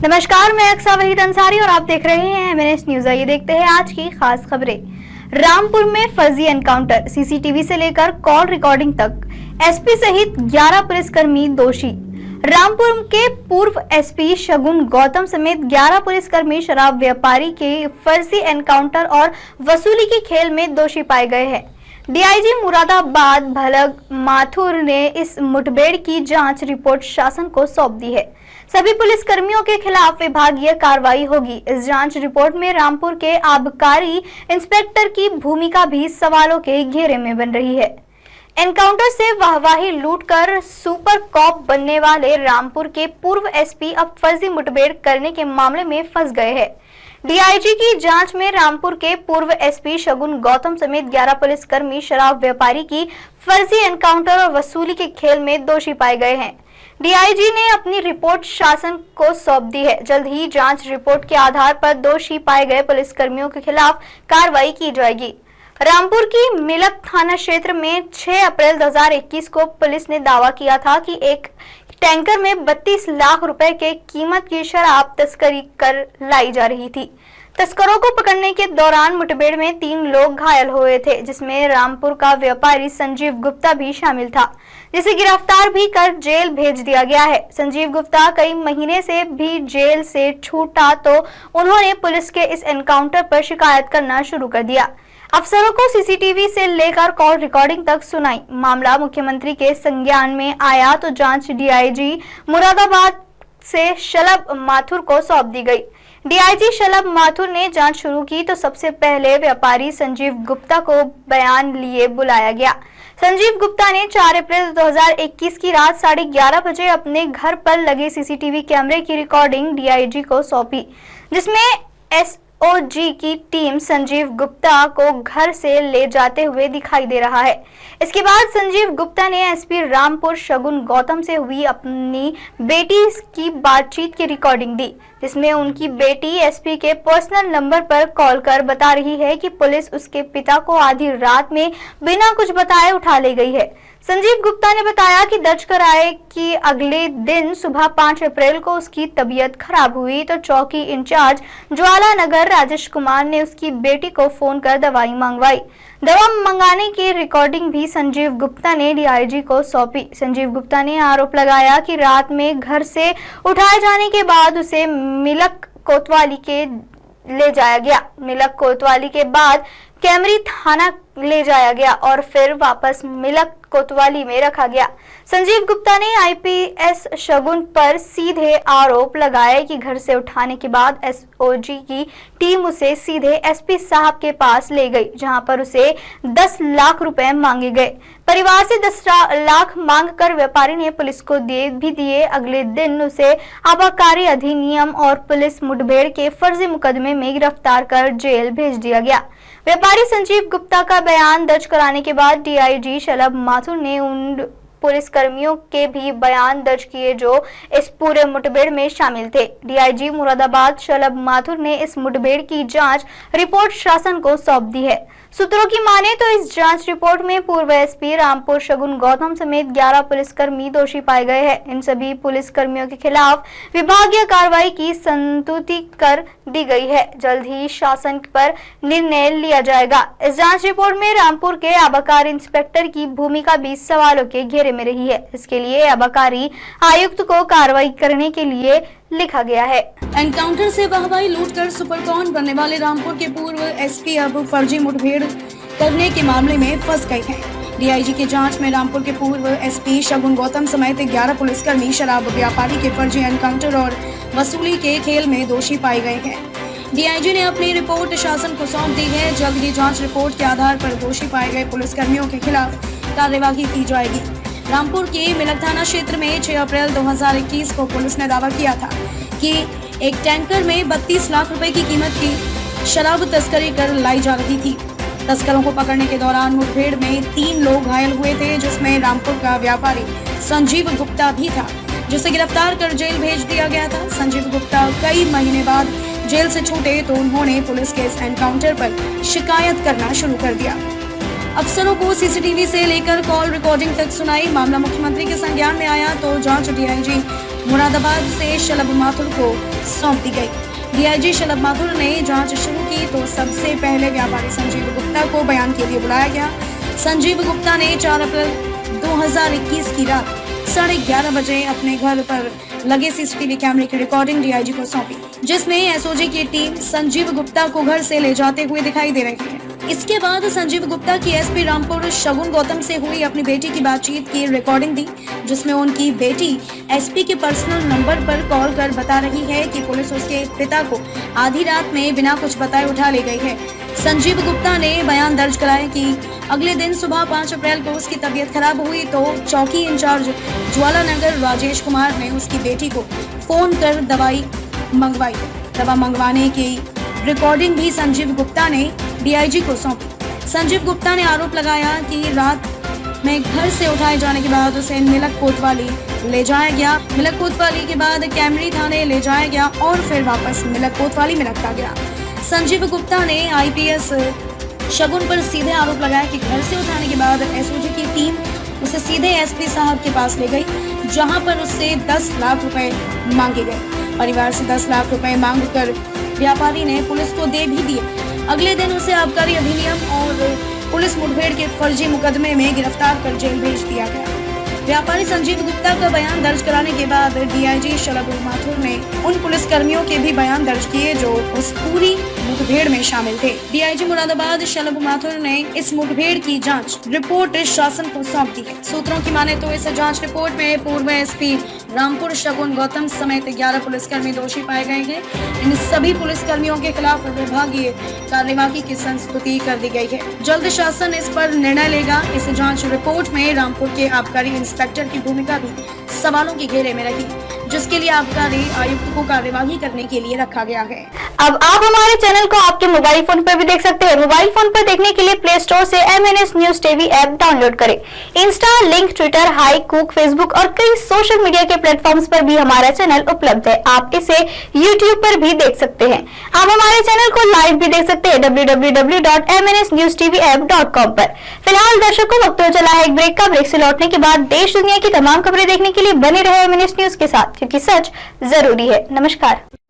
नमस्कार, मैं अक्सा वहीद अंसारी और आप देख रहे हैं एमएनएस न्यूज। आइए देखते हैं आज की खास खबरें। रामपुर में फर्जी एनकाउंटर, सीसीटीवी से लेकर कॉल रिकॉर्डिंग तक, एसपी सहित 11 पुलिसकर्मी दोषी। रामपुर के पूर्व एसपी शगुन गौतम समेत 11 पुलिसकर्मी शराब व्यापारी के फर्जी एनकाउंटर और वसूली के खेल में दोषी पाए गए हैं। डीआईजी मुरादाबाद भलग माथुर ने इस मुठभेड़ की जांच रिपोर्ट शासन को सौंप दी है। सभी पुलिसकर्मियों के खिलाफ विभागीय कार्रवाई होगी। इस जांच रिपोर्ट में रामपुर के आबकारी इंस्पेक्टर की भूमिका भी सवालों के घेरे में बन रही है। एनकाउंटर से वाहवाही लूटकर सुपर कॉप बनने वाले रामपुर के पूर्व एसपी अब फर्जी मुठभेड़ करने के मामले में फंस गए हैं। डीआईजी की जांच में रामपुर के पूर्व एसपी शगुन गौतम समेत 11 पुलिसकर्मी शराब व्यापारी की फर्जी एनकाउंटर और वसूली के खेल में दोषी पाए गए हैं। डीआईजी ने अपनी रिपोर्ट शासन को सौंप दी है। जल्द ही जांच रिपोर्ट के आधार पर दोषी पाए गए पुलिसकर्मियों के खिलाफ कार्रवाई की जाएगी। रामपुर की मिलक थाना क्षेत्र में 6 अप्रैल 2021 को पुलिस ने दावा किया था कि एक टैंकर में 32 लाख रुपए के कीमत की शराब तस्करी कर लाई जा रही थी। तस्करों को पकड़ने के दौरान मुठभेड़ में 3 लोग घायल हुए थे, जिसमें रामपुर का व्यापारी संजीव गुप्ता भी शामिल था, जिसे गिरफ्तार भी कर जेल भेज दिया गया है। संजीव गुप्ता कई महीने से भी जेल से छूटा तो उन्होंने पुलिस के इस एनकाउंटर पर शिकायत करना शुरू कर दिया। अफसरों को सीसीटीवी से लेकर कॉल रिकॉर्डिंग तक सुनाई। मामला मुख्यमंत्री के संज्ञान में आया तो जांच डीआईजी मुरादाबाद से शलभ माथुर को सौंप दी गई। डीआईजी शलभ माथुर ने जांच शुरू की तो सबसे पहले व्यापारी संजीव गुप्ता को बयान लिए बुलाया गया। संजीव गुप्ता ने 4 अप्रैल 2021 की रात 11:30 बजे अपने घर पर लगे सीसीटीवी कैमरे की रिकॉर्डिंग डीआईजी को सौंपी, जिसमें एसओजी की टीम संजीव गुप्ता को घर से ले जाते हुए दिखाई दे रहा है। इसके बाद संजीव गुप्ता ने एसपी रामपुर शगुन गौतम से हुई अपनी बेटी की बातचीत की रिकॉर्डिंग दी, जिसमें उनकी बेटी एसपी के पर्सनल नंबर पर कॉल कर बता रही है कि पुलिस उसके पिता को आधी रात में बिना कुछ बताए उठा ले गई है। संजीव गुप्ता ने बताया कि दर्ज कराए कि अगले दिन सुबह 5 अप्रैल को उसकी तबीयत खराब हुई तो चौकी इंचार्ज ज्वाला नगर राजेश कुमार ने उसकी बेटी को फोन कर दवाई मंगवाई। दवा मंगाने की रिकॉर्डिंग भी संजीव गुप्ता ने डीआईजी को सौंपी। संजीव गुप्ता ने आरोप लगाया कि रात में घर से उठाए जाने के बाद उसे मिलक कोतवाली के ले जाया गया। मिलक कोतवाली के बाद कैमरी थाना ले जाया गया और फिर वापस मिलक कोतवाली में रखा गया। संजीव गुप्ता ने आईपीएस शगुन पर सीधे आरोप लगाए कि घर से उठाने के बाद एसओजी की टीम उसे सीधे एसपी साहब के पास ले गई, जहां पर उसे 10 लाख रुपए मांगे गए। परिवार से 10 लाख मांगकर व्यापारी ने पुलिस को दे भी दिए। अगले दिन उसे आबकारी अधिनियम और पुलिस मुठभेड़ के फर्जी मुकदमे में गिरफ्तार कर जेल भेज दिया गया। व्यापारी संजीव गुप्ता का बयान दर्ज कराने के बाद डीआईजी शलभ माथुर ने उन पुलिसकर्मियों के भी बयान दर्ज किए जो इस पूरे मुठभेड़ में शामिल थे। डीआईजी मुरादाबाद शलभ माथुर ने इस मुठभेड़ की जांच रिपोर्ट शासन को सौंप दी है। सूत्रों की माने तो इस जांच रिपोर्ट में पूर्व एसपी रामपुर शगुन गौतम समेत 11 पुलिसकर्मी दोषी पाए गए हैं। इन सभी पुलिसकर्मियों के खिलाफ विभागीय कार्रवाई की संस्तुति कर दी गई है। जल्द ही शासन पर निर्णय लिया जाएगा। इस जांच रिपोर्ट में रामपुर के आबकारी इंस्पेक्टर की भूमिका भी सवालों के घेरे में रही है। इसके लिए आबकारी आयुक्त को कार्रवाई करने के लिए लिखा गया है। एनकाउंटर से वाहवाही लूटकर सुपरकॉन बनने वाले रामपुर के पूर्व एसपी अब फर्जी मुठभेड़ करने के मामले में फंस गए हैं। डीआईजी की जांच में रामपुर के पूर्व एसपी शगुन गौतम समेत 11 पुलिसकर्मी शराब व्यापारी के फर्जी एनकाउंटर और वसूली के खेल में दोषी पाए गए हैं। डीआईजी ने अपनी रिपोर्ट शासन को सौंप दी है। जल्द ही जांच रिपोर्ट के आधार पर दोषी पाए गए पुलिसकर्मियों के खिलाफ कार्यवाही की जाएगी। रामपुर के मिलक थाना क्षेत्र में 6 अप्रैल 2021 को पुलिस ने दावा किया था कि एक टैंकर में 32 लाख रुपए की कीमत की शराब तस्करी कर लाई जा रही थी। तस्करों को पकड़ने के दौरान मुठभेड़ में 3 लोग घायल हुए थे, जिसमें रामपुर का व्यापारी संजीव गुप्ता भी था, जिसे गिरफ्तार कर जेल भेज दिया गया था। संजीव गुप्ता कई महीने बाद जेल से छूटे तो उन्होंने पुलिस के इस एनकाउंटर पर शिकायत करना शुरू कर दिया। अफसरों को सीसीटीवी से लेकर कॉल रिकॉर्डिंग तक सुनाई। मामला मुख्यमंत्री के संज्ञान में आया तो जांच डीआईजी मुरादाबाद से शलभ माथुर को सौंप दी गई। डीआईजी शलभ माथुर ने जांच शुरू की तो सबसे पहले व्यापारी संजीव गुप्ता को बयान के लिए बुलाया गया। संजीव गुप्ता ने 4 अप्रैल 2021 की रात 11:30 बजे अपने घर पर लगे सीसीटीवी कैमरे की रिकॉर्डिंग डीआईजी को सौंपी, जिसमें एसओजी की टीम संजीव गुप्ता को घर से ले जाते हुए दिखाई दे रही है। इसके बाद संजीव गुप्ता की एसपी रामपुर शगुन गौतम से हुई अपनी बेटी की बातचीत की रिकॉर्डिंग दी, जिसमें उनकी बेटी एसपी के पर्सनल नंबर पर कॉल कर बता रही है कि पुलिस उसके पिता को आधी रात में बिना कुछ बताए उठा ले गई है। संजीव गुप्ता ने बयान दर्ज कराया कि अगले दिन सुबह 5 अप्रैल को उसकी तबीयत खराब हुई तो चौकी इंचार्ज ज्वालानगर राजेश कुमार ने उसकी बेटी को फोन कर दवाई मंगवाई। दवा मंगवाने की रिकॉर्डिंग भी संजीव गुप्ता ने डीआईजी को सौंपी। संजीव गुप्ता ने आरोप लगाया कि रात में घर से उठाए जाने के बाद उसे मिलक कोतवाली ले जाया गया। मिलक कोतवाली के बाद कैमरी थाने ले जाया गया और फिर वापस मिलक कोतवाली में रखा गया। संजीव गुप्ता ने आईपीएस शगुन पर सीधे आरोप लगाया कि घर से उठाने के बाद एसओजी की टीम उसे सीधे एसपी साहब के पास ले गई, जहां पर उससे 10 लाख रुपए मांगे गए। परिवार से 10 लाख रुपए मांगकर व्यापारी ने पुलिस को दे भी दिए। अगले दिन उसे आबकारी अधिनियम और पुलिस मुठभेड़ के फर्जी मुकदमे में गिरफ्तार कर जेल भेज दिया गया। व्यापारी संजीव गुप्ता का बयान दर्ज कराने के बाद डीआईजी शलभ माथुर ने उन पुलिस कर्मियों के भी बयान दर्ज किए जो उस पूरी मुठभेड़ में शामिल थे। डीआईजी मुरादाबाद शलभ माथुर ने इस मुठभेड़ की जांच रिपोर्ट शासन को सौंप दी है। सूत्रों की माने तो इस जांच रिपोर्ट में पूर्व एसपी रामपुर शगुन गौतम समेत 11 पुलिसकर्मी दोषी पाए गए हैं। इन सभी पुलिसकर्मियों के खिलाफ विभागीय कार्यवाही की संस्तुति कर दी गई है। जल्द शासन इस पर निर्णय लेगा। इस जांच रिपोर्ट में रामपुर के आबकारी इंस्पेक्टर की भूमिका भी सवालों के घेरे में रही, जिसके लिए आबकारी आयुक्त को कार्यवाही करने के लिए रखा गया है। अब आप हमारे चैनल को आपके मोबाइल फोन पर भी देख सकते हैं। मोबाइल फोन पर देखने के लिए प्ले स्टोर से MNS news TV app download करें। इंस्टा, लिंक, ट्विटर, हाई, कुक, फेसबुक और कई सोशल मीडिया के प्लेटफॉर्म्स पर भी हमारा चैनल उपलब्ध है। आप इसे यूट्यूब पर भी देख सकते हैं। आप हमारे चैनल को लाइव भी देख सकते हैं www.mnsnewstvap.com पर। फिलहाल दर्शकों, वक्त हो चला है एक ब्रेक का। ब्रेक से लौटने के बाद देश दुनिया की तमाम खबरें देखने के लिए बने रहे MNS न्यूज के साथ, क्योंकि सच जरूरी है। नमस्कार।